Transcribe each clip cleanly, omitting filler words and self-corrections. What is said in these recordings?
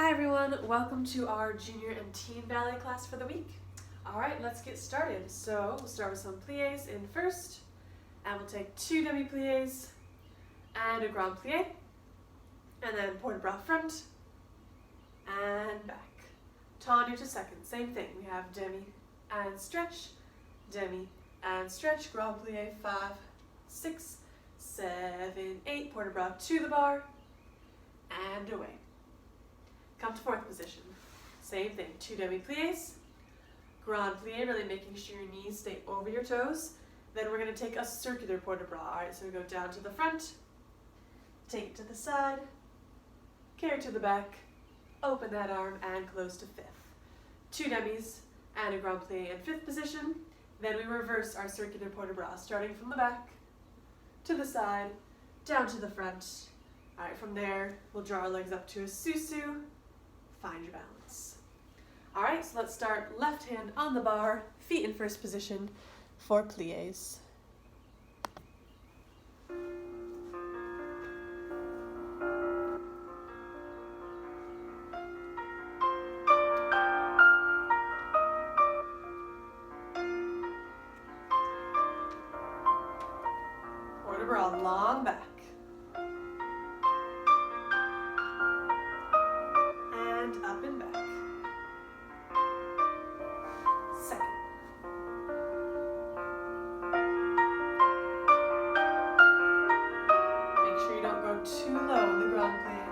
Hi everyone, welcome to our junior and teen ballet class for the week. Alright, let's get started. So we'll start with some pliés in first, and we'll take 2 demi-pliés and a grand plié, and then port de bras front and back. Tendu to second, same thing. We have demi and stretch, demi and stretch, grand plié, 5, 6, 7, 8, port de bras to the bar, and away. Come to fourth position. Same thing, 2 demi-pliés, grand plié, really making sure your knees stay over your toes. Then we're going to take a circular port de bras. Alright, so we go down to the front, take it to the side, carry to the back, open that arm, and close to fifth. 2 demis and a grand plié in fifth position. Then we reverse our circular port de bras, starting from the back, to the side, down to the front. Alright, from there, we'll draw our legs up to a susu. Find your balance. Alright, so let's start left hand on the bar, feet in first position for pliés. Port de bras, long back. Up and back. Second. Make sure you don't go too low in the grand plié.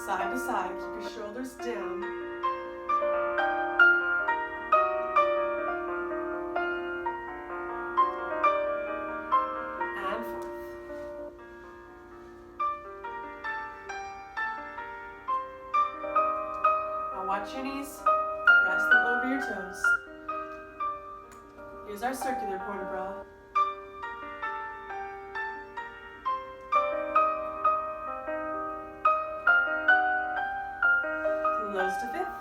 Side to side, keep your shoulders down. And fourth. Watch your knees, rest them over your toes. Here's our circular port de bras. Close to fifth.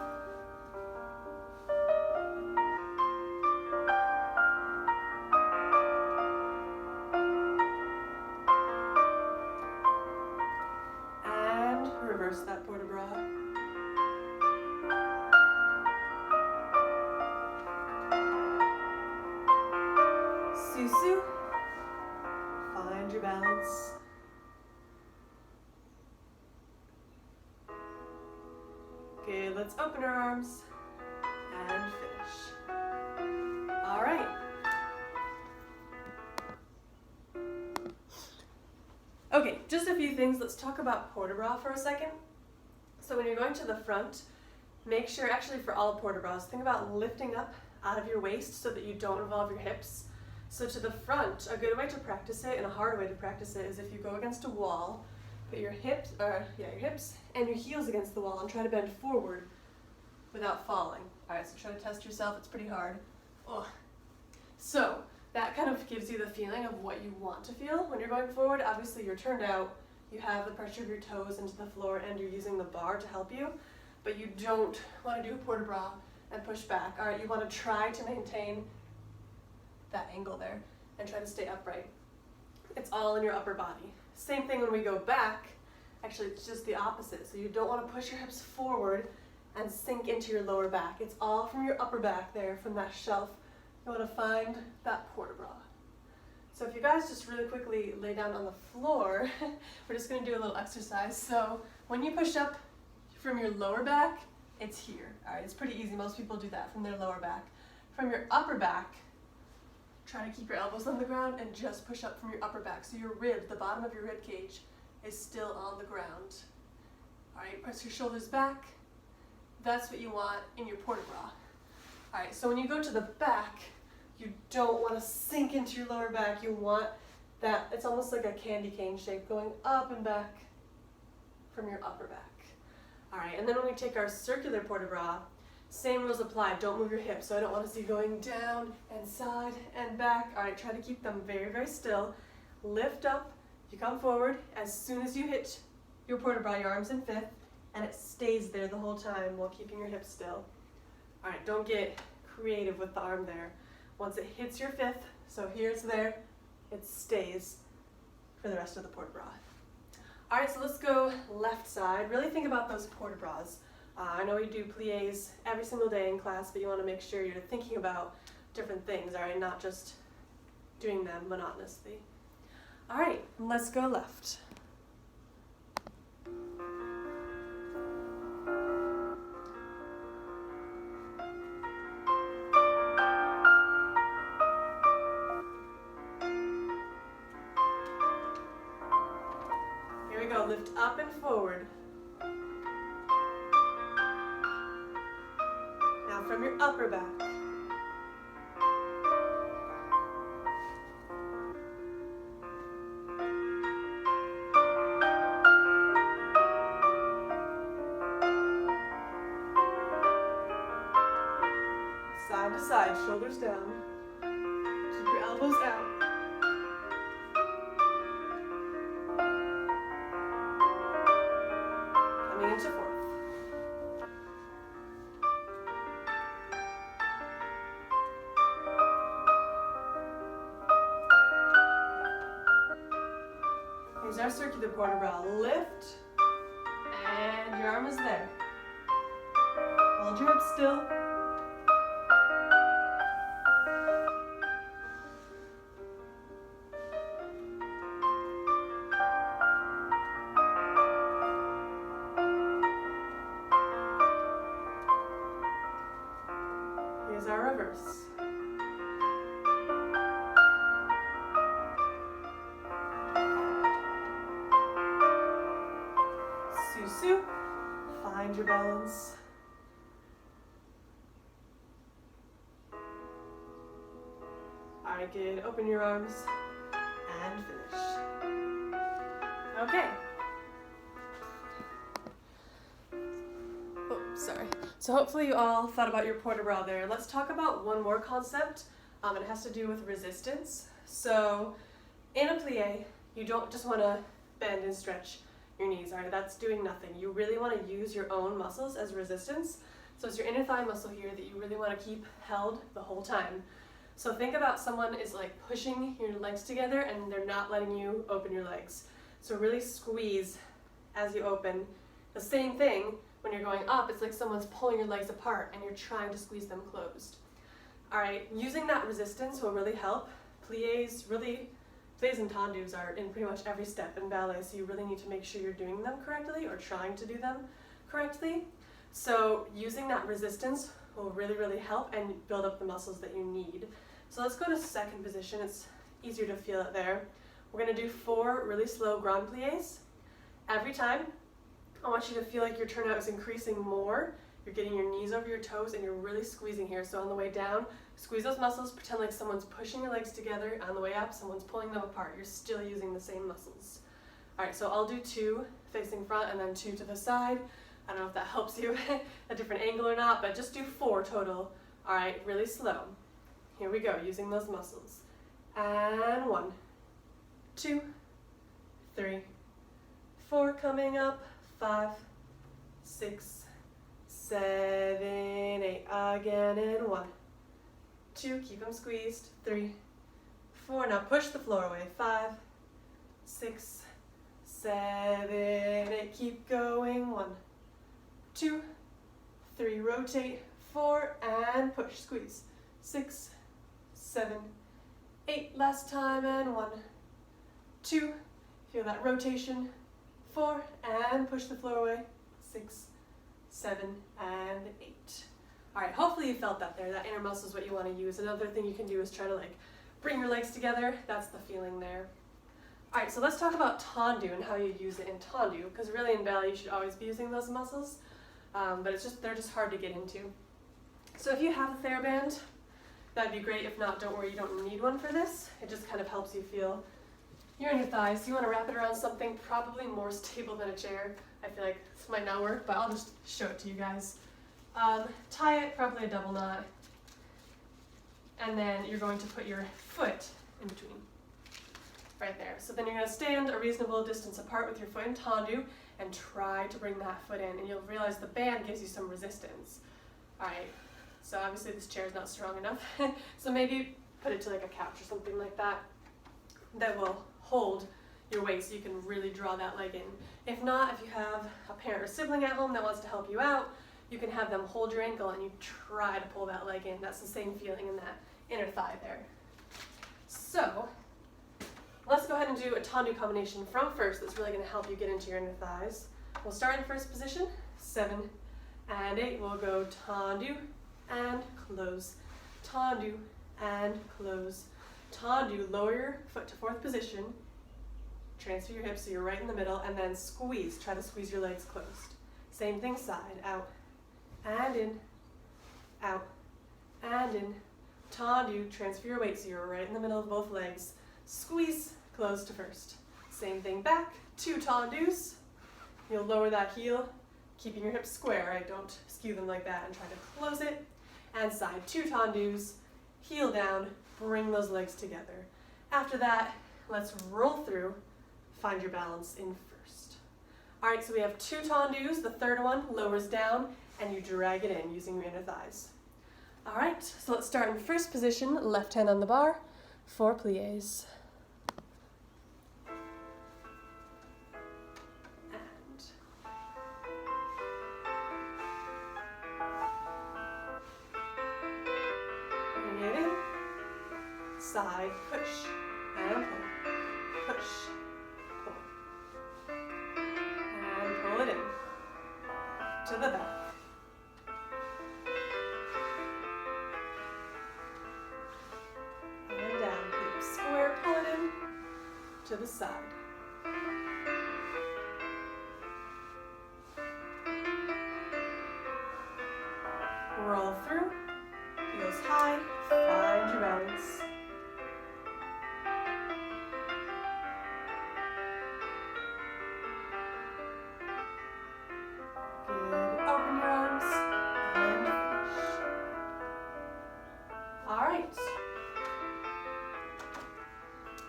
And reverse that port de bras. Susu, find your balance. Okay, let's open our arms and finish. All right. Okay, just a few things. Let's talk about port de bras for a second. So when you're going to the front, make sure, actually for all port de bras, think about lifting up out of your waist so that you don't involve your hips. So to the front, a good way to practice it and a hard way to practice it is if you go against a wall, put your hips and your heels against the wall and try to bend forward without falling. All right, so try to test yourself. It's pretty hard. Ugh. So that kind of gives you the feeling of what you want to feel when you're going forward. Obviously, you're turned out. You have the pressure of your toes into the floor and you're using the bar to help you, but you don't want to do a port de bras and push back. All right, you want to try to maintain that angle there and try to stay upright. It's all in your upper body. Same thing when we go back. Actually, it's just the opposite. So you don't want to push your hips forward and sink into your lower back. It's all from your upper back there, from that shelf. You want to find that port de bras. So if you guys just really quickly lay down on the floor, we're just going to do a little exercise. So when you push up from your lower back, it's here. All right, it's pretty easy. Most people do that from their lower back. From your upper back, try to keep your elbows on the ground and just push up from your upper back. So your rib, the bottom of your rib cage, is still on the ground. All right, press your shoulders back. That's what you want in your port de bras. All right, so when you go to the back, you don't want to sink into your lower back. You want that, it's almost like a candy cane shape going up and back from your upper back. All right, and then when we take our circular port de bras, same rules apply. Don't move your hips. So I don't want to see you going down and side and back. All right, try to keep them very, very still. Lift up. You come forward. As soon as you hit your port de bras, your arms in fifth, and it stays there the whole time while keeping your hips still. All right, don't get creative with the arm there. Once it hits your fifth, so here it's there, it stays for the rest of the port de bras. All right, so let's go left side. Really think about those port de bras. I know you do pliés every single day in class, but you want to make sure you're thinking about different things, all right, not just doing them monotonously. All right, let's go left. Here we go, lift up and forward. Now from your upper back. Side to side, shoulders down. Keep your elbows out. Coming into fourth. Here's our circular port de bras. Lift, and your arm is there. Hold your hips still. Here's our reverse. Susu, find your balance. All right, good. Open your arms and finish. Okay. Oh, sorry. So hopefully you all thought about your port de bras there. Let's talk about one more concept. It has to do with resistance. So in a plie, you don't just want to bend and stretch your knees, all right? That's doing nothing. You really want to use your own muscles as resistance. So it's your inner thigh muscle here that you really want to keep held the whole time. So think about someone is like pushing your legs together and they're not letting you open your legs. So really squeeze as you open. The same thing when you're going up, it's like someone's pulling your legs apart and you're trying to squeeze them closed. All right, using that resistance will really help. Pliés and tendus are in pretty much every step in ballet, so you really need to make sure you're doing them correctly or trying to do them correctly. So using that resistance will really, really help and build up the muscles that you need. So let's go to second position. It's easier to feel it there. We're going to do 4 really slow grand pliés. Every time, I want you to feel like your turnout is increasing more. You're getting your knees over your toes and you're really squeezing here. So on the way down, squeeze those muscles, pretend like someone's pushing your legs together. On the way up, someone's pulling them apart. You're still using the same muscles. All right, so I'll do 2 facing front and then 2 to the side. I don't know if that helps you a different angle or not, but just do 4 total. All right, really slow. Here we go, using those muscles. And 1, 2, 3, 4, coming up, 5, 6, 7, 8, again, and 1, 2, keep them squeezed, 3, 4, now push the floor away, 5, 6, 7, 8, keep going, 1, 2, 3, rotate, 4, and push, squeeze, 6, 7, 8, last time, and 1, 2, feel that rotation, 4, and push the floor away, 6, 7, and 8. All right, hopefully you felt that there. That inner muscle is what you want to use. Another thing you can do is try to like bring your legs together. That's the feeling there. All right, so let's talk about tendu and how you use it in tendu, because really in ballet you should always be using those muscles, but they're just hard to get into. So if you have a TheraBand, that'd be great. If not, don't worry, you don't need one for this. It just kind of helps you feel your inner thighs. You want to wrap it around something probably more stable than a chair. I feel like this might not work, but I'll just show it to you guys. Tie it, probably a double knot, and then you're going to put your foot in between, right there. So then you're going to stand a reasonable distance apart with your foot in tendu and try to bring that foot in, and you'll realize the band gives you some resistance. All right, so obviously this chair is not strong enough, so maybe put it to like a couch or something like that that will hold your waist so you can really draw that leg in. If not, if you have a parent or sibling at home that wants to help you out, you can have them hold your ankle and you try to pull that leg in. That's the same feeling in that inner thigh there. So let's go ahead and do a tendu combination from first. That's really going to help you get into your inner thighs. We'll start in first position, 7 and 8. We'll go tendu and close, tendu and close, tendu. Lower your foot to fourth position, transfer your hips so you're right in the middle, and then squeeze. Try to squeeze your legs closed. Same thing, side, out and in, out and in, tendu. Transfer your weight so you're right in the middle of both legs, squeeze, close to first. Same thing back, 2 tendus. You'll lower that heel, keeping your hips square, right? Don't skew them like that, and try to close it. And side, 2 tendus, heel down, bring those legs together. After that, let's roll through, find your balance in first. All right, so we have 2 tendus. The third one lowers down, and you drag it in using your inner thighs. All right, so let's start in first position, left hand on the bar, 4 pliés. Side, push, and pull, push, pull, and pull it in, to the back. And down, keep square, pull it in, to the side. Roll through, heels high, find your balance.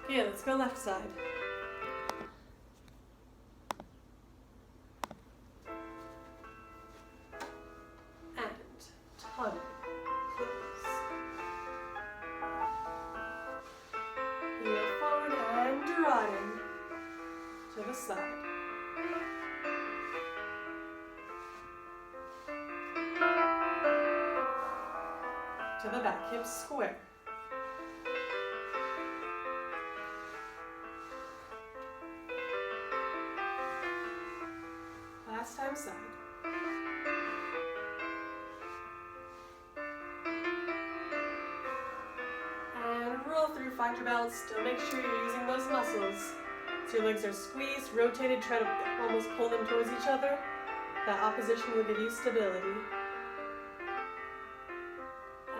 Okay, let's go left side. And tendu, close. Heel forward and draw it in to the side. To the back, hips square. Last time side. And roll through, find your balance. Still make sure you're using those muscles. So your legs are squeezed, rotated, try to almost pull them towards each other. That opposition will give you stability.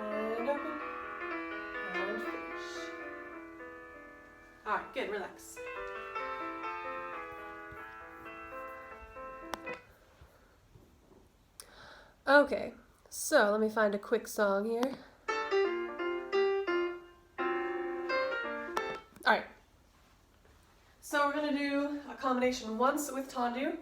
And open. And finish. All right, good, relax. Okay, so let me find a quick song here. Alright, so we're going to do a combination once with tendu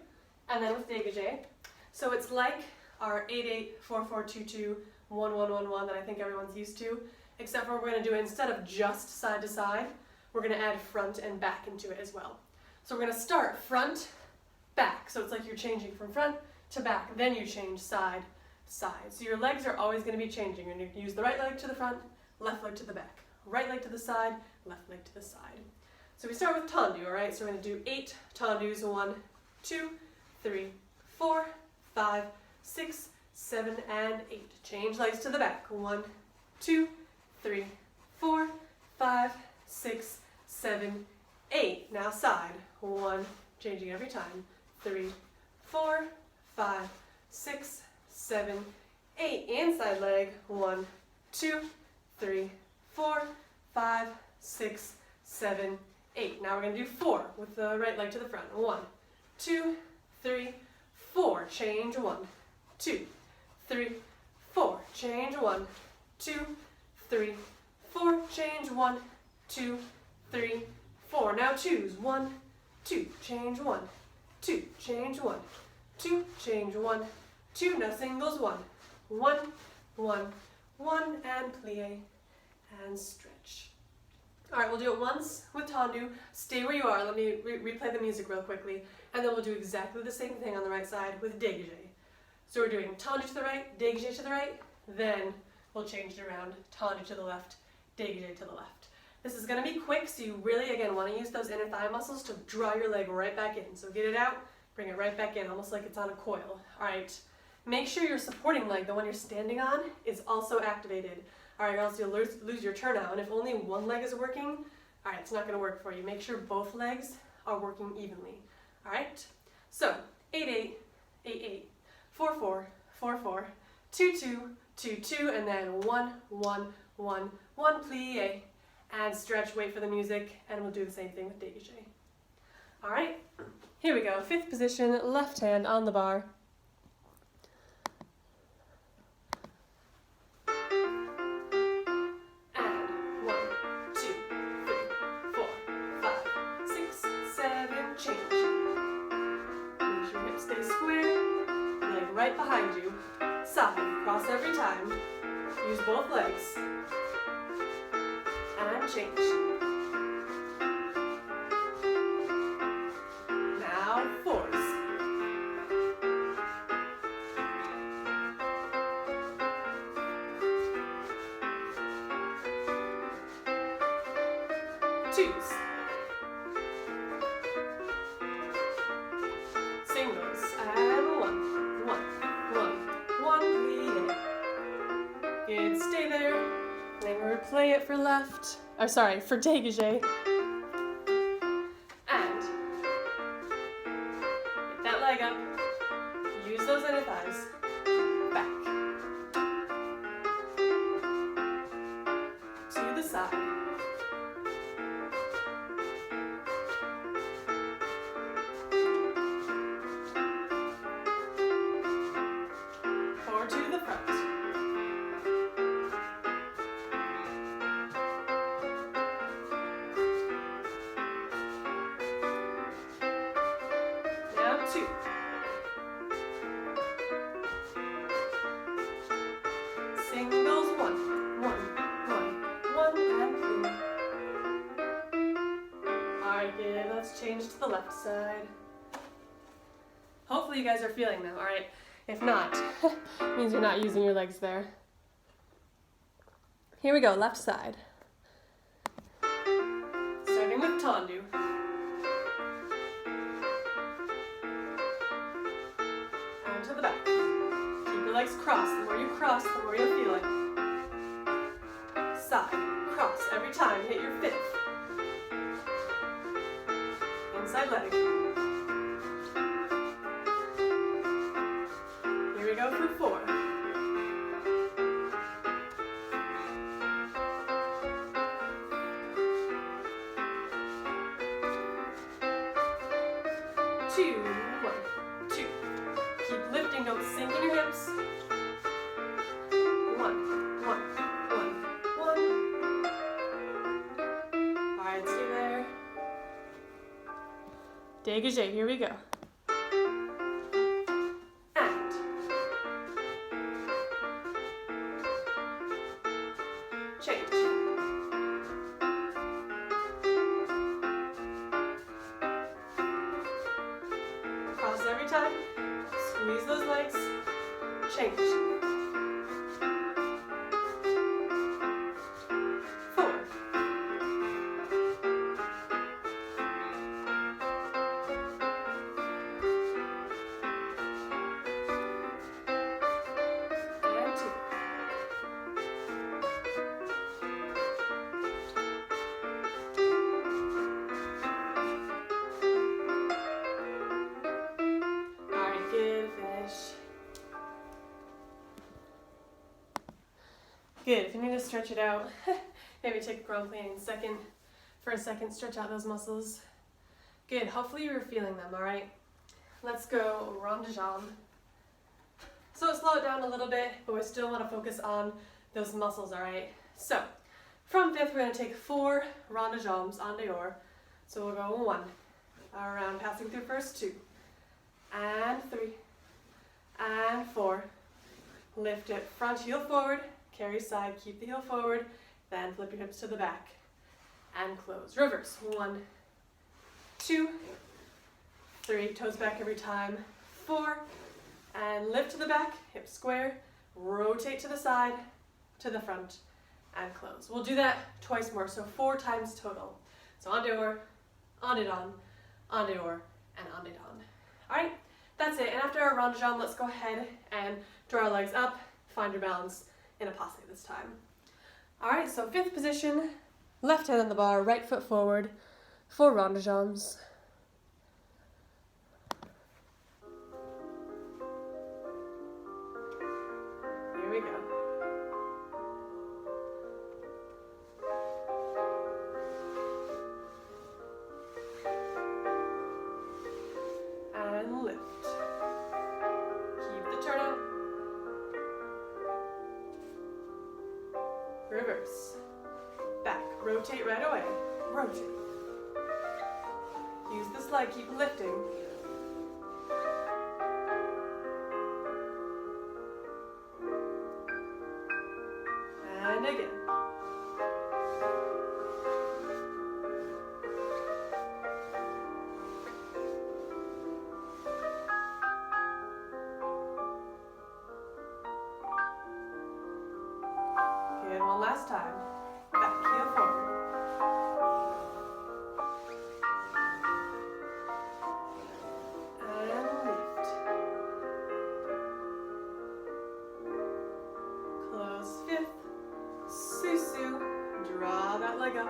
and then with dégagé. So it's like our 8-8, 4-4-2-2, 1-1-1-1 that I think everyone's used to, except for we're going to do it instead of just side to side, we're going to add front and back into it as well. So we're going to start front, back. So it's like you're changing from front to back, then you change side, side. So your legs are always going to be changing. You're going to use the right leg to the front, left leg to the back. Right leg to the side, left leg to the side. So we start with tendu, all right? So we're going to do 8 tendus, 1, 2, 3, 4, 5, 6, 7, and 8. Change legs to the back. 1, 2, 3, 4, 5, 6, 7, 8. Now side. 1, changing every time. 3, 4, 5, 6, 7, 8. Inside leg. 1, 2, 3, 4, 5, 6, 7, 8. Now we're going to do 4 with the right leg to the front. 1, 2, 3, 4. Change. 1, 2, 3, 4. Change. 1, 2, 3, 4. Change. 1, 2, 3, 4. Now choose. 1, 2. Change. 1, 2. Change. 1, 2. Change. 1, 2. Now singles. 1, 1, 1, 1, and plie and stretch. All right, we'll do it once with tendu. Stay where you are. Let me replay the music real quickly. And then we'll do exactly the same thing on the right side with dégagé. So we're doing tendu to the right, dégagé to the right, then we'll change it around, tendu to the left, dégagé to the left. This is gonna be quick, so you really, again, wanna use those inner thigh muscles to draw your leg right back in. So get it out, bring it right back in, almost like it's on a coil. All right, make sure your supporting leg, the one you're standing on, is also activated. All right, or else you'll lose your turnout. And if only one leg is working, all right, it's not gonna work for you. Make sure both legs are working evenly. All right, so 8-8, 8-8, 4-4, 4-4, 2-2, 2-2, and then 1-1, 1-1, plie, and stretch, wait for the music, and we'll do the same thing with dégagé. All right, here we go. Fifth position, left hand on the bar. And 1, 2, 3, 4, 5, 6, 7, change. Make your hips stay square, leg right behind you. Side, cross every time. Use both legs. And change. Now fours. Twos. Singles. And 1, 1, 1, 1, plie. Good, stay there. Then we'll replay it for left, for dégagé. And get that leg up, use those inner thighs, back. To the side. Or to the front. Two. Singles, 1, 1, 1, 1, and 2. All right, good. Let's change to the left side. Hopefully you guys are feeling them, all right? If not, it means you're not using your legs there. Here we go, left side. Starting with tendu. To the back. Keep your legs crossed. The more you cross, the more you'll feel it. Side, cross. Every time, hit your fifth. Inside leg. Here we go for 4. Two, 1, 2. Keep lifting, don't sink in your hips. 1, 1, 1, 1. All right, stay there. Dégagé, here we go. And change. Cross every time. Squeeze those legs, change. 4. And 2. Good, if you need to stretch it out, maybe take a grand plie for a second, stretch out those muscles. Good, hopefully you were feeling them, all right? Let's go rond de jambe. So slow it down a little bit, but we still want to focus on those muscles, all right? So, from fifth, we're going to take 4 rond de jambes en dehors. So we'll go 1, around, passing through first 2, and 3, and 4. Lift it, front heel forward, carry side, keep the heel forward, then flip your hips to the back. and close. Reverse. 1, 2, 3, toes back every time. 4, and lift to the back, hips square, rotate to the side, to the front, and close. We'll do that twice more, so 4 times total. So en dehors, en dedans, en dehors, and en dedans. All right, that's it. And after our rond de jambe, let's go ahead and draw our legs up, find your balance in a passe this time. All right, so 5th position, left hand on the bar, right foot forward for rond de jambes. Here we go. And lift. Keep the turnout. Reverse. Back. Rotate right away. Rotate. Use this leg. Keep lifting. And again. Good. One last time. Back heel forward. And lift. Close 5th. Susu. Draw that leg up.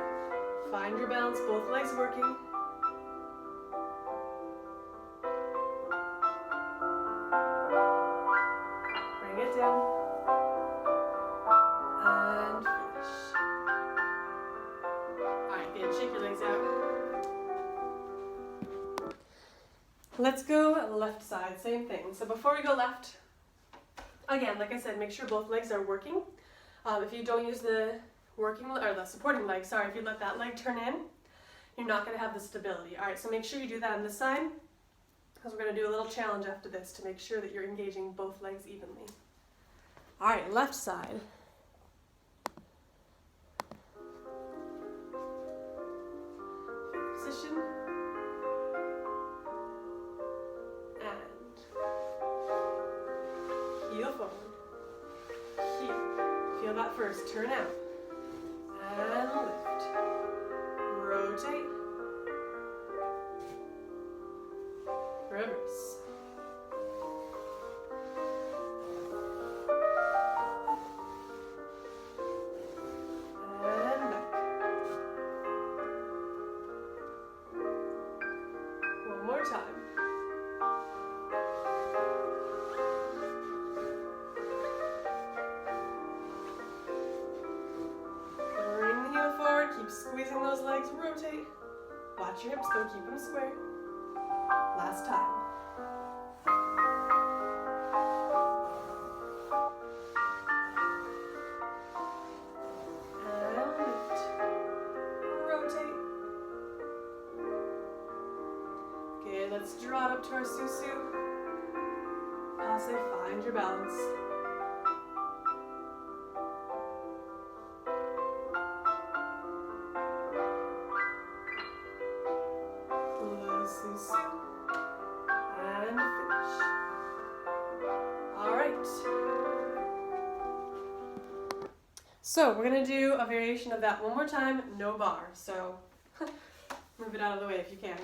Find your balance, both legs working. Bring it down. And finish. Alright, good. Shake your legs out. Let's go left side, same thing. So before we go left, again, like I said, make sure both legs are working. If you don't use the the supporting leg, sorry, if you let that leg turn in, you're not going to have the stability. All right, so make sure you do that on this side, because we're going to do a little challenge after this to make sure that you're engaging both legs evenly. All right, left side. Position. And heel forward. Heel. Feel that first. Turn out. And lift. Rotate. Reverse. And back. One more time. Keep squeezing those legs, rotate. Watch your hips go, keep them square. Last time. And lift. Rotate. Good, let's draw it up to our susu. Passe, find your balance. And finish. All right. So we're going to do a variation of that one more time, no bar. So move it out of the way if you can.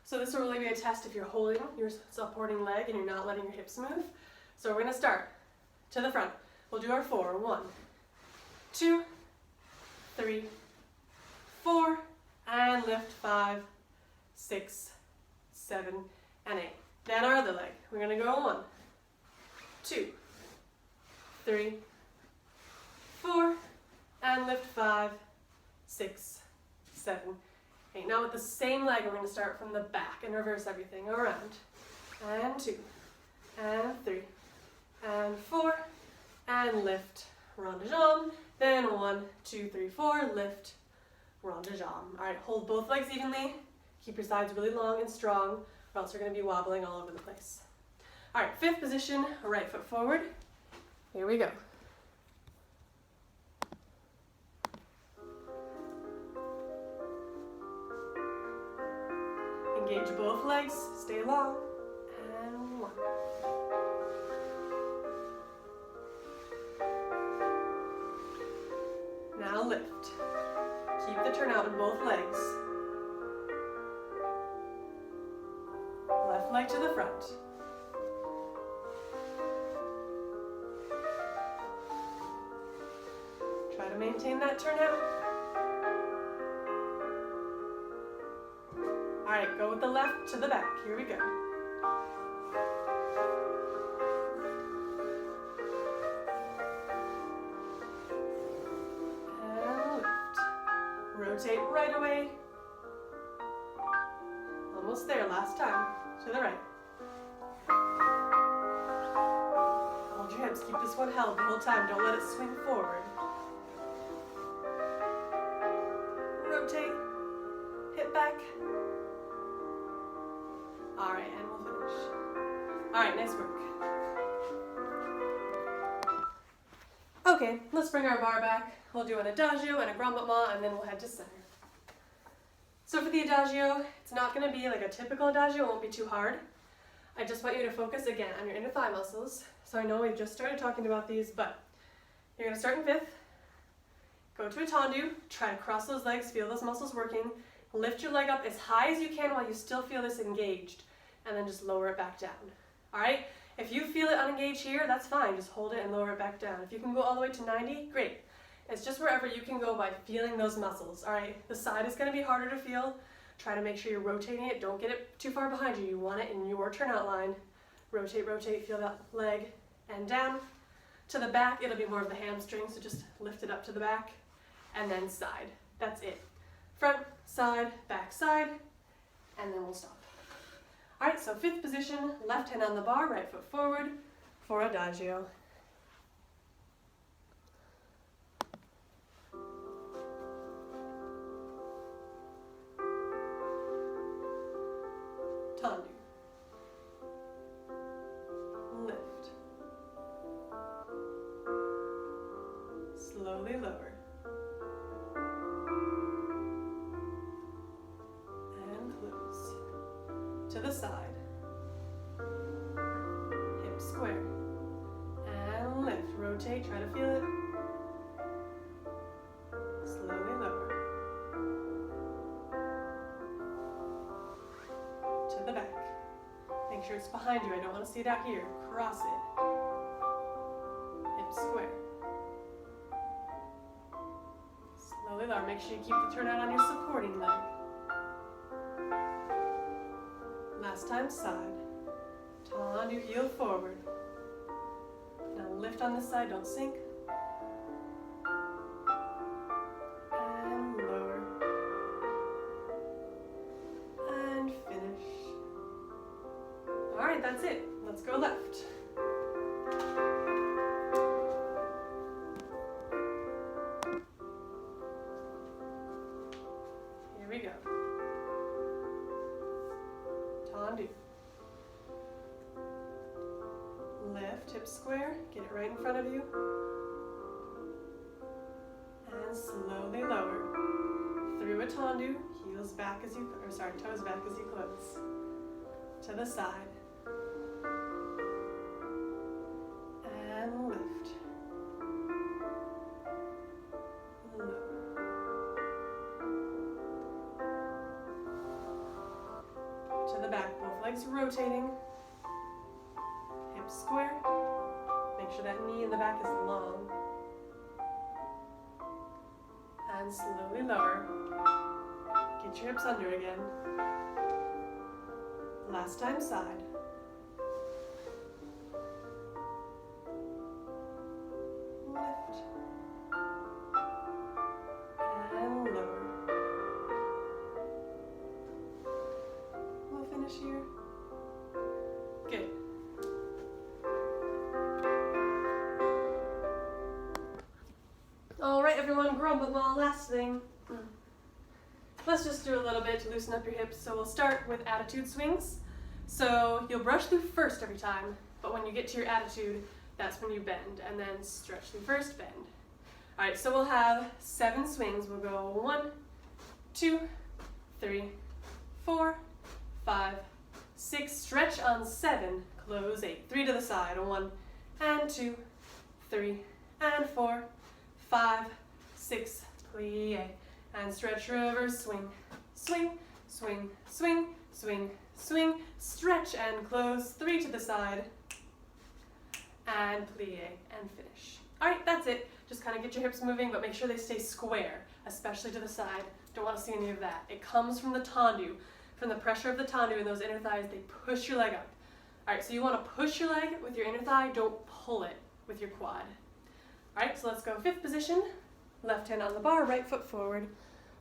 So this will really be a test if you're holding your supporting leg and you're not letting your hips move. So we're going to start to the front. We'll do our 4. 1, 2, 3, 4, and lift 5, 6, 7, and 8. Then our other leg. We're going to go 1, 2, 3, 4, and lift 5, 6, 7, 8. Now with the same leg, we're going to start from the back and reverse everything around. And 2, and 3, and 4, and lift, rond de jambe. Then 1, 2, 3, 4, lift, rond de jambe. All right, hold both legs evenly. Keep your sides really long and strong, or else you're going to be wobbling all over the place. All right, 5th position, right foot forward. Here we go. Engage both legs, stay long, and 1. Now lift. Keep the turnout in both legs. Left leg to the front. Try to maintain that turnout. All right, go with the left to the back. Here we go. And lift. Rotate right away. Almost there, last time. To the right. Hold your hips, keep this one held the whole time. Don't let it swing forward. Rotate, hip back. All right, and we'll finish. All right, nice work. Okay, let's bring our bar back. We'll do an Adagio and a grand battement, and then we'll head to center. So for the Adagio, it's not going to be like a typical Adagio, it won't be too hard. I just want you to focus again on your inner thigh muscles. So I know we've just started talking about these, but you're going to start in 5th, go to a tendu, try to cross those legs, feel those muscles working, lift your leg up as high as you can while you still feel this engaged, and then just lower it back down. All right? If you feel it unengaged here, that's fine, just hold it and lower it back down. If you can go all the way to 90, great. It's just wherever you can go by feeling those muscles, all right? The side is going to be harder to feel. Try to make sure you're rotating it. Don't get it too far behind you. You want it in your turnout line. Rotate, rotate, feel that leg and down. To the back, it'll be more of the hamstring, so just lift it up to the back. And then side. That's it. Front, side, and then we'll stop. All right, so 5th position, left hand on the bar, right foot forward for Adagio. Tendu. Lift. Slowly lower. And close. To the side. Hip square. And lift. Rotate, try to feel it. Slowly lower. To the back. Make sure it's behind you. I don't want to see it out here. Cross it. Hip square. Slowly lower. Make sure you keep the turnout on your supporting leg. Last time, side. Tendu, heel forward. Now lift on this side, don't sink. And lower. And finish. All right, that's it. Let's go left. Here we go. Tendu. Lift, hip square, get it right in front of you. And slowly lower. Through a tendu, heels back as you, toes back as you close. To the side. And lift. Lower. To the back, both legs rotating. Hip square. Make sure that knee in the back is long. And slowly lower. Get your hips under again. Last time, side. Lift. And lower. We'll finish here. Good. All right, everyone, grand battement, last thing. Let's just do a little bit to loosen up your hips. So we'll start with attitude swings. So you'll brush through first every time, but when you get to your attitude, that's when you bend, and then stretch through first, bend. All right, so we'll have 7 swings. We'll go 1, 2, 3, 4, 5, 6, stretch on 7, close 8, 3 to the side, 1 and 2, 3 and 4, 5, 6, plie, and stretch, reverse, swing, swing, swing, swing, swing, swing, stretch and close, 3 to the side, and plie, and finish. All right, that's it. Just kind of get your hips moving, but make sure they stay square, especially to the side. Don't want to see any of that. It comes from the tendu, from the pressure of the tendu in those inner thighs. They push your leg up. All right, so you want to push your leg with your inner thigh. Don't pull it with your quad. All right, so let's go 5th position. Left hand on the bar, right foot forward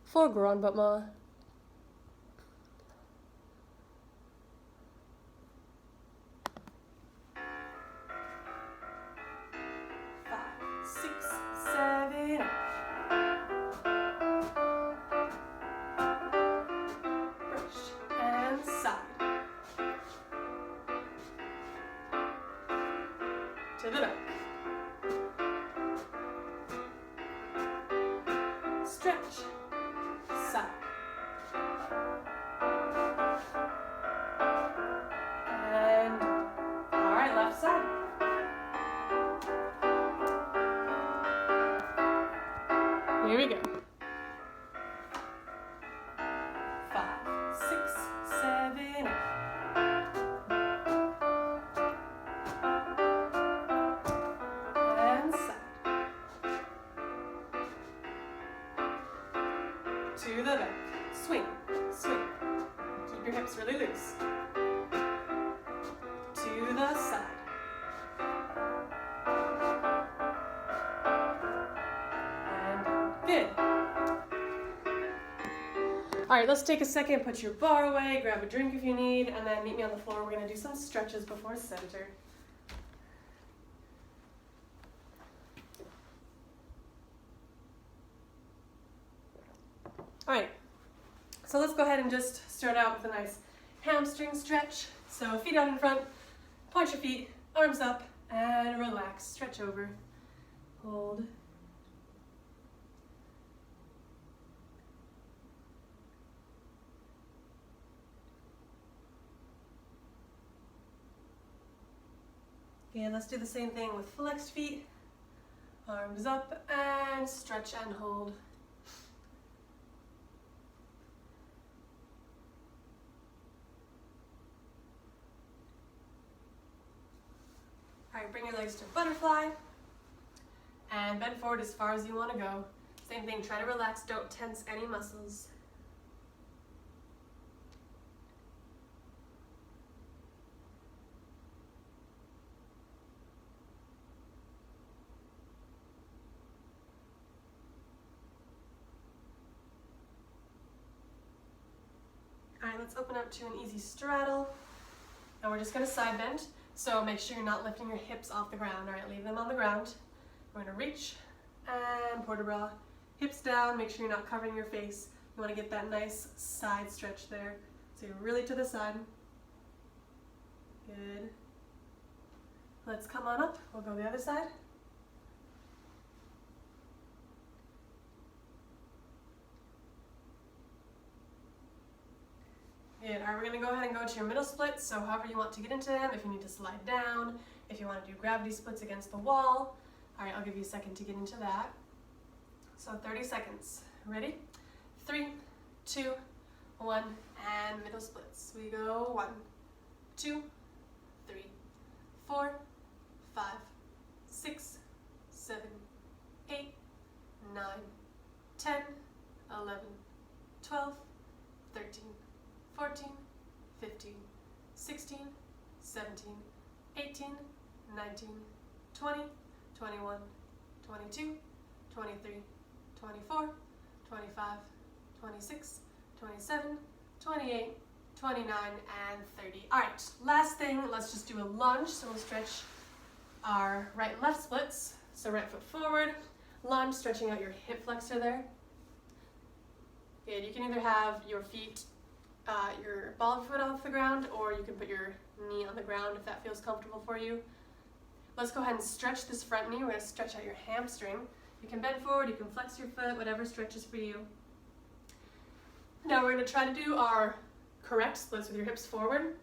for grand battement. 5, 6, 7, 8. Brush and side. To the back. Stretch, side, and all right, left side. Here we go. 5, 6, 7, 8. And side. To the back. Swing, swing. Keep your hips really loose. To the side. And good. All right, let's take a second, put your bar away, grab a drink if you need, and then meet me on the floor. We're gonna do some stretches before center. All right, so let's go ahead and just start out with a nice hamstring stretch. So feet out in front, point your feet, arms up, and relax. Stretch over, hold. Okay, let's do the same thing with flexed feet, arms up, and stretch and hold. All right, bring your legs to butterfly and bend forward as far as you want to go. Same thing, try to relax, don't tense any muscles. All right, let's open up to an easy straddle. And we're just gonna side bend. So make sure you're not lifting your hips off the ground. All right, leave them on the ground. We're gonna reach and port de bras. Hips down, make sure you're not covering your face. You wanna get that nice side stretch there. So you're really to the side. Good. Let's come on up. We'll go the other side. Good. All right, we're gonna go ahead and go to your middle splits. So however you want to get into them, if you need to slide down, if you want to do gravity splits against the wall. All right, I'll give you a second to get into that. So 30 seconds. Ready? 3, 2, 1, and middle splits. We go 1, 2, 3, 4, 5, 6, 7, 8, 9, 10, 11, 12, 13, 14, 15, 16, 17, 18, 19, 20, 21, 22, 23, 24, 25, 26, 27, 28, 29, and 30. All right, last thing, let's just do a lunge. So we'll stretch our right and left splits. So right foot forward, lunge, stretching out your hip flexor there. Good, you can either have your feet, your ball of foot off the ground, or you can put your knee on the ground if that feels comfortable for you. Let's go ahead and stretch this front knee. We're going to stretch out your hamstring. You can bend forward, you can flex your foot, whatever stretches for you. Now we're going to try to do our correct splits with your hips forward.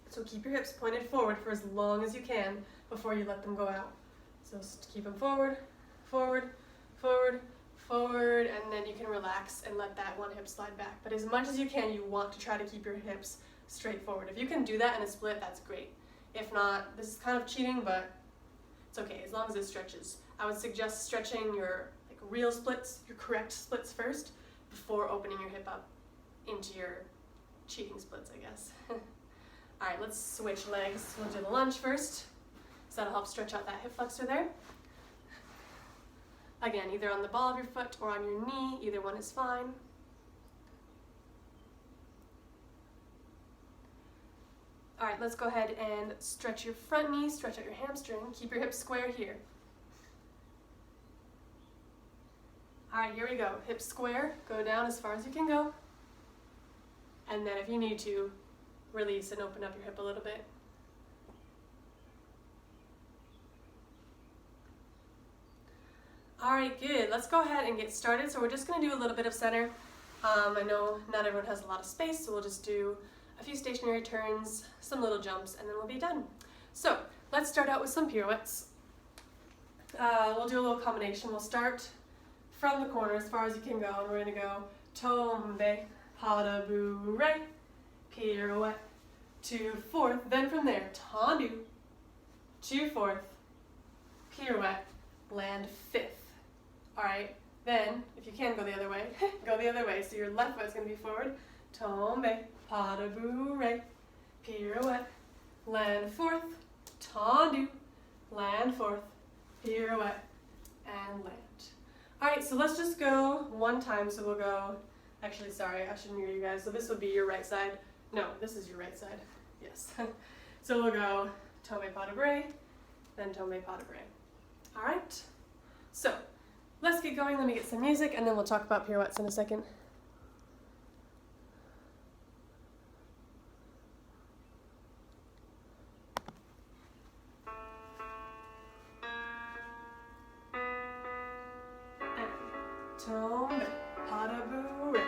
So keep your hips pointed forward for as long as you can before you let them go out. So keep them forward, forward, forward, forward, and then you can relax and let that one hip slide back. But as much as you can, you want to try to keep your hips straight forward. If you can do that in a split, that's great. If not, this is kind of cheating, but it's okay as long as it stretches. I would suggest stretching your real splits, your correct splits first, before opening your hip up into your cheating splits, I guess. All right, let's switch legs. We'll do the lunge first, so that'll help stretch out that hip flexor there. Again, either on the ball of your foot or on your knee, either one is fine. All right, let's go ahead and stretch your front knee, stretch out your hamstring. Keep your hips square here. All right, here we go. Hips square, go down as far as you can go. And then if you need to, release and open up your hip a little bit. All right, good. Let's go ahead and get started. So we're just going to do a little bit of center. I know not everyone has a lot of space, so we'll just do a few stationary turns, some little jumps, and then we'll be done. So let's start out with some pirouettes. We'll do a little combination. We'll start from the corner as far as you can go, and we're going to go tombe, pas de bourrée, pirouette, 2/4. Then from there, tendu, 2/4, pirouette, land 5th. All right, then if you can go the other way, go the other way. So your left foot's going to be forward, tombe, pas de bourrée, pirouette, land 4th, tendu, land 4th, pirouette, and land. All right, so let's just go one time. So we'll go, actually, sorry, I should mirror you guys. So this would be your right side. No, this is your right side. Yes. So we'll go tombe, pas de bourrée, then tombe, pas de bourrée. All right, so let's get going. Let me get some music, and then we'll talk about pirouettes in a second. Tombe, pas de bourrée,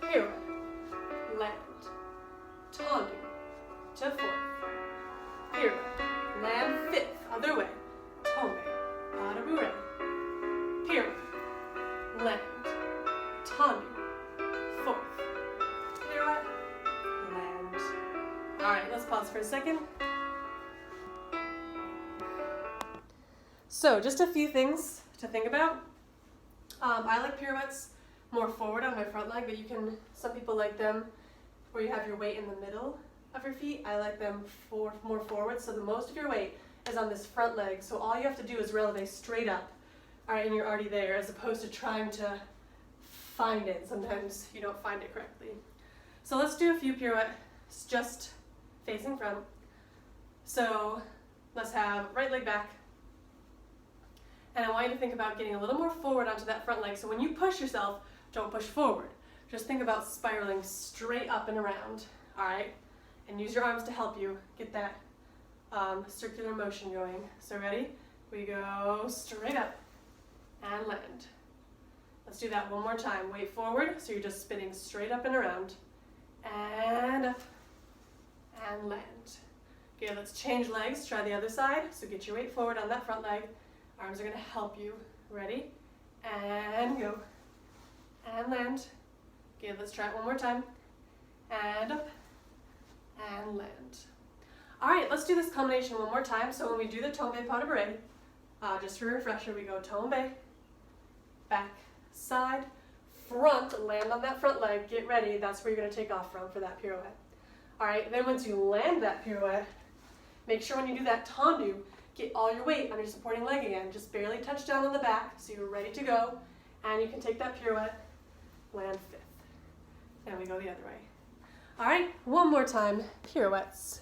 pirouette, land, tendu, to 4th, pirouette, land 5th, other way, tombe, pas de bourrée, pirouette, land, tendu, 4th, pirouette, land. All right, let's pause for a second. So just a few things to think about. I like pirouettes more forward on my front leg, but some people like them where you have your weight in the middle of your feet. I like them more forward, so the most of your weight is on this front leg. So all you have to do is releve straight up, all right, and you're already there, as opposed to trying to find it. Sometimes you don't find it correctly. So let's do a few pirouettes just facing front. So let's have right leg back. And I want you to think about getting a little more forward onto that front leg. So when you push yourself, don't push forward. Just think about spiraling straight up and around, all right? And use your arms to help you get that circular motion going. So ready? We go straight up and land. Let's do that one more time. Weight forward, so you're just spinning straight up and around. And up and land. Okay, let's change legs. Try the other side. So get your weight forward on that front leg. Arms are going to help you. Ready? And go. And land. Okay, let's try it one more time. And up. And land. All right, let's do this combination one more time. So when we do the tombe, pas de bourrée, just for a refresher, we go tombe, back, side, front, land on that front leg, get ready. That's where you're going to take off from for that pirouette. All right, then once you land that pirouette, make sure when you do that tendu, get all your weight on your supporting leg again. Just barely touch down on the back so you're ready to go. And you can take that pirouette, land 5th. And we go the other way. All right, one more time, pirouettes.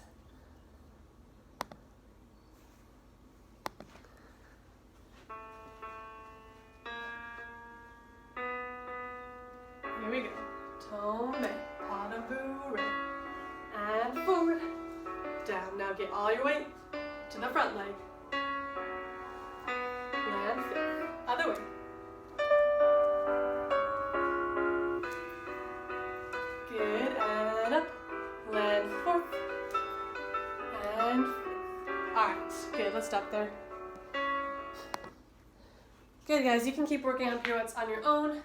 Here we go. Tombe, pas de bourrée, and forward, down. Now get all your weight to the front leg. Land 5th. Other way. Good, and fourth, and fifth. All right, good, let's stop there. Good, guys, you can keep working on pirouettes on your own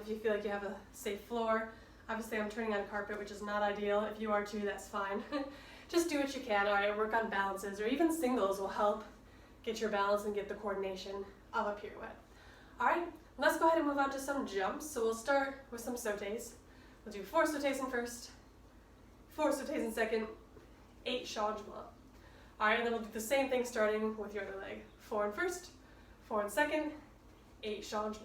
if you feel like you have a safe floor. Obviously, I'm turning on carpet, which is not ideal. If you are too, that's fine. Just do what you can, all right? Work on balances, or even singles will help get your balance and get the coordination of a pirouette. All right, let's go ahead and move on to some jumps. So we'll start with some sautés. We'll do 4 sautés in first, 4 sautés in second, 8 changements. All right, and then we'll do the same thing starting with your other leg. 4 in first, 4 in second, 8 changements.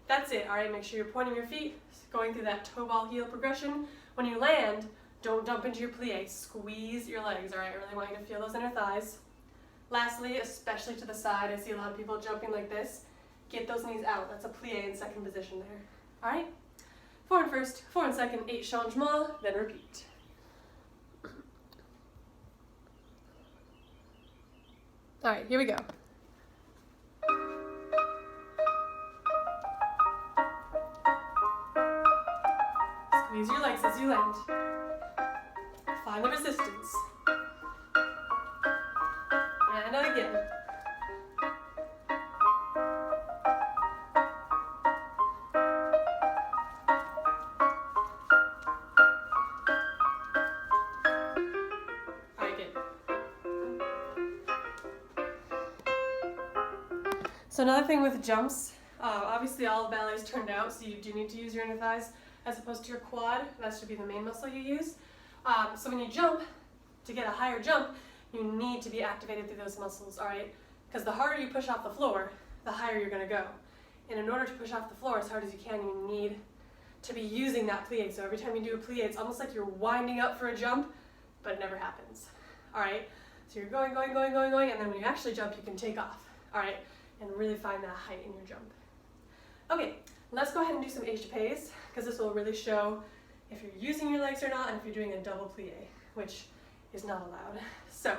That's it, all right? Make sure you're pointing your feet, going through that toe ball heel progression. When you land, don't dump into your plie. Squeeze your legs, all right? I really want you to feel those inner thighs. Lastly, especially to the side, I see a lot of people jumping like this. Get those knees out. That's a plie in second position there. All right? 4 in first, 4 in second, 8 changements, then repeat. All right, here we go. Squeeze your legs as you land. Find the resistance. And again. Alright, good. So another thing with jumps, obviously all of ballet is turned out, so you do need to use your inner thighs as opposed to your quad. That should be the main muscle you use. So when you jump, to get a higher jump, you need to be activated through those muscles, all right? Because the harder you push off the floor, the higher you're gonna go. And in order to push off the floor as hard as you can, you need to be using that plie. So every time you do a plie, it's almost like you're winding up for a jump, but it never happens, all right? So you're going, going, going, going, going, and then when you actually jump, you can take off, all right? And really find that height in your jump. Okay, let's go ahead and do some échappés, because this will really show if you're using your legs or not, and if you're doing a double plie, which is not allowed. So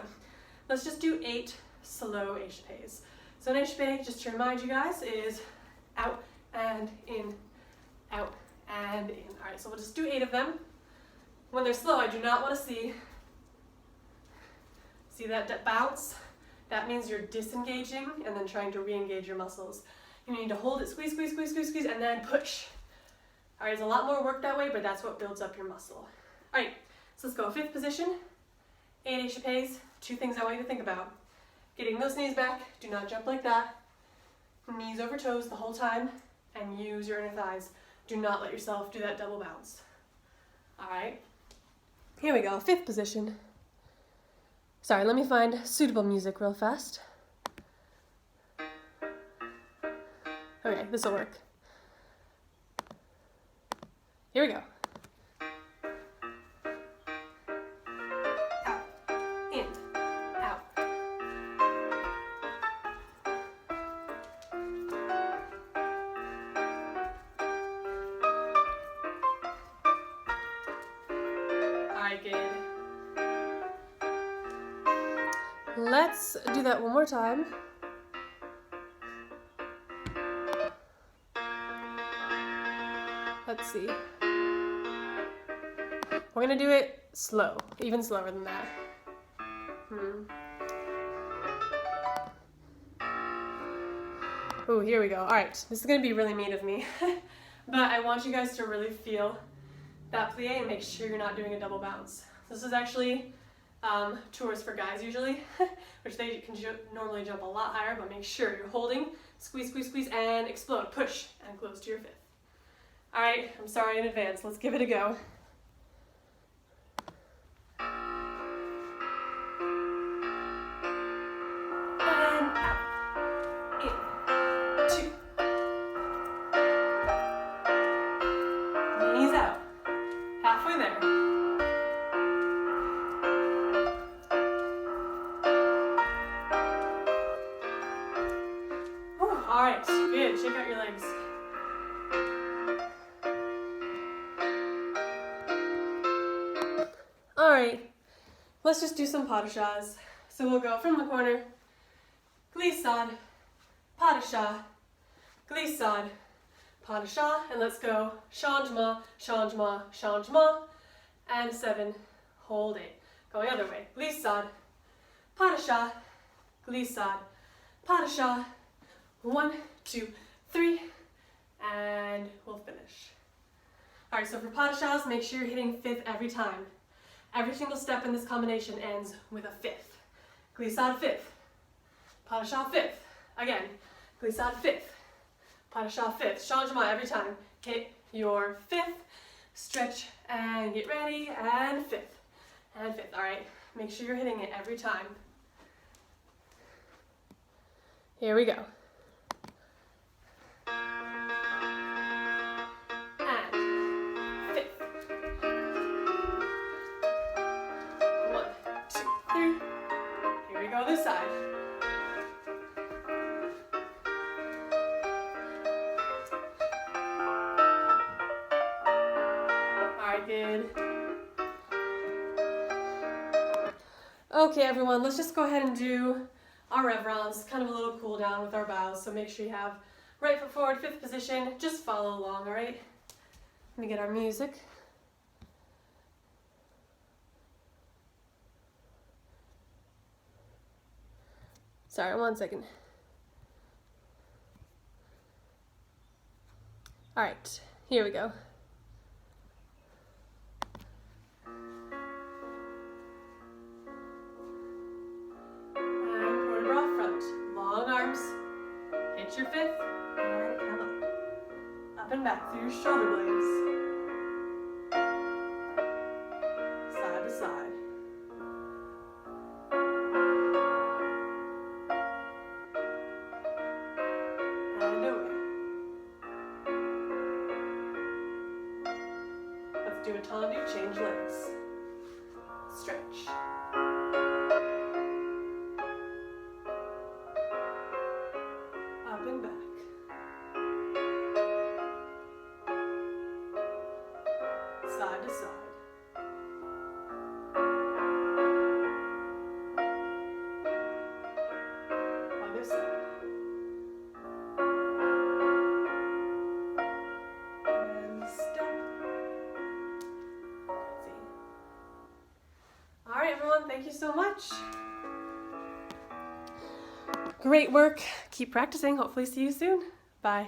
let's just do 8 slow échappés. So an échappé, just to remind you guys, is out and in, out and in. All right, so we'll just do 8 of them. When they're slow, I do not want to see that bounce. That means you're disengaging and then trying to re-engage your muscles. You need to hold it, squeeze, squeeze, squeeze, squeeze, squeeze, and then push. All right, there's a lot more work that way, but that's what builds up your muscle. All right, so let's go 5th position, 8 échappés. 2 things I want you to think about. Getting those knees back, do not jump like that. Knees over toes the whole time, and use your inner thighs. Do not let yourself do that double bounce. All right, here we go, 5th position. Sorry, let me find suitable music real fast. Okay, this will work. Here we go. Out, in, out. All right, good. Let's do that one more time. Let's see. We're gonna do it slow, even slower than that. Oh, here we go. All right, this is gonna be really mean of me, but I want you guys to really feel that plie and make sure you're not doing a double bounce. This is actually tours for guys usually, which they can normally jump a lot higher, but make sure you're holding, squeeze, squeeze, squeeze, and explode, push, and close to your 5th. All right, I'm sorry in advance. Let's give it a go. And out, in, 2. Knees out, halfway there. All right, good, shake out your legs. All right, let's just do some pas de chats. So we'll go from the corner, glissade, pas de chat, glissade, pas de chat, and let's go changement, changement, changement, and 7 hold it. Going other way. Glissade, pas de chat, glissade, pas de chat. 1, 2, 3, and we'll finish. All right, so for pas de chats, make sure you're hitting fifth every time. Every single step in this combination ends with a fifth. Glissade fifth, pas de chat fifth. Again, glissade fifth, pas de chat fifth. Changement every time. Hit your fifth, stretch and get ready, and fifth, and fifth. All right, make sure you're hitting it every time. Here we go. And fifth. 1, 2, 3. Here we go this side. Good. Okay, everyone, let's just go ahead and do our reverence, kind of a little cool down with our bows. So make sure you have right foot forward, fifth position. Just follow along, all right? Let me get our music. Sorry, 1 second. All right, here we go. Hit your fifth, and come up. Up and back through your shoulder blades. Side to side. And away. Let's do a tendu, change legs. Stretch. Up and back. Side to side. Other side. And step. See. All right, everyone, thank you so much. Great work. Keep practicing. Hopefully see you soon. Bye.